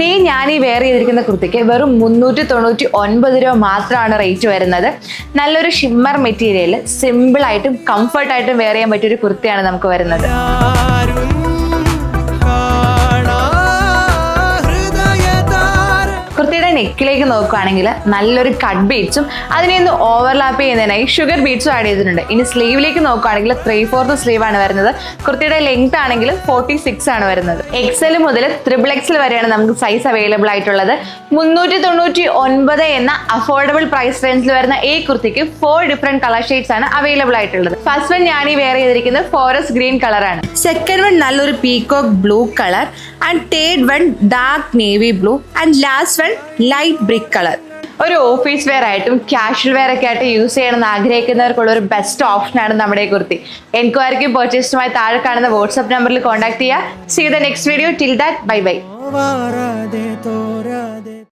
ദേ ഞാൻ ഈ വെയർ ചെയ്തിരിക്കുന്ന കുർത്തിക്ക് വെറും 399 രൂപ മാത്രമാണ് റേറ്റ് വരുന്നത്. നല്ലൊരു ഷിമ്മർ മെറ്റീരിയൽ, സിമ്പിൾ ആയിട്ടും കംഫർട്ട് ആയിട്ടും വെയർ ചെയ്യാൻ പറ്റിയൊരു കുർത്തിയാണ് നമുക്ക് വരുന്നത്. കുർത്തിയുടെ നെക്കിലേക്ക് നോക്കുകയാണെങ്കിൽ നല്ലൊരു കട്ട് ബീഡ്സും അതിനെ ഒന്ന് ഓവർലാപ്പ് ചെയ്യുന്നതിനായി ഷുഗർ ബീഡ്സും ആഡ് ചെയ്തിട്ടുണ്ട്. ഇനി സ്ലീവിലേക്ക് നോക്കുകയാണെങ്കിൽ 3/4 സ്ലീവ് ആണ് വരുന്നത്. കുർത്തിയുടെ ലെങ്ത് ആണെങ്കിൽ 46 ആണ് വരുന്നത്. XL മുതൽ XXL വരെയാണ് നമുക്ക് സൈസ് അവൈലബിൾ ആയിട്ടുള്ളത്. 399 എന്ന അഫോർഡബിൾ പ്രൈസ് റേഞ്ചിൽ വരുന്ന ഈ കുർത്തിക്ക് 4 ഡിഫറെന്റ് കളർ ഷെയ്ഡ്സ് ആണ് അവൈലബിൾ ആയിട്ടുള്ളത്. ഫസ്റ്റ് വൺ ഞാൻ ഈ വെയർ ചെയ്തിരിക്കുന്നത് ഫോറസ്റ്റ് ഗ്രീൻ കളറാണ്. സെക്കൻഡ് വൺ നല്ലൊരു peacock blue colour and third one dark navy blue and last one light brick colour. ഒരു ഓഫീസ് വെയർ ആയിട്ടും കാഷ്വൽ വെയർ ഒക്കെ ആയിട്ട് യൂസ് ചെയ്യണമെന്ന് ആഗ്രഹിക്കുന്നവർക്കുള്ള ഒരു ബെസ്റ്റ് ഓപ്ഷനാണ് നമ്മുടെ കുർത്തി. എൻക്വയറിക്കും പർച്ചേസിനുമായി താഴെ കാണുന്ന വാട്സ്ആപ്പ് നമ്പറിൽ കോൺടാക്ട് ചെയ്യുക. See the next video. Till that, bye by.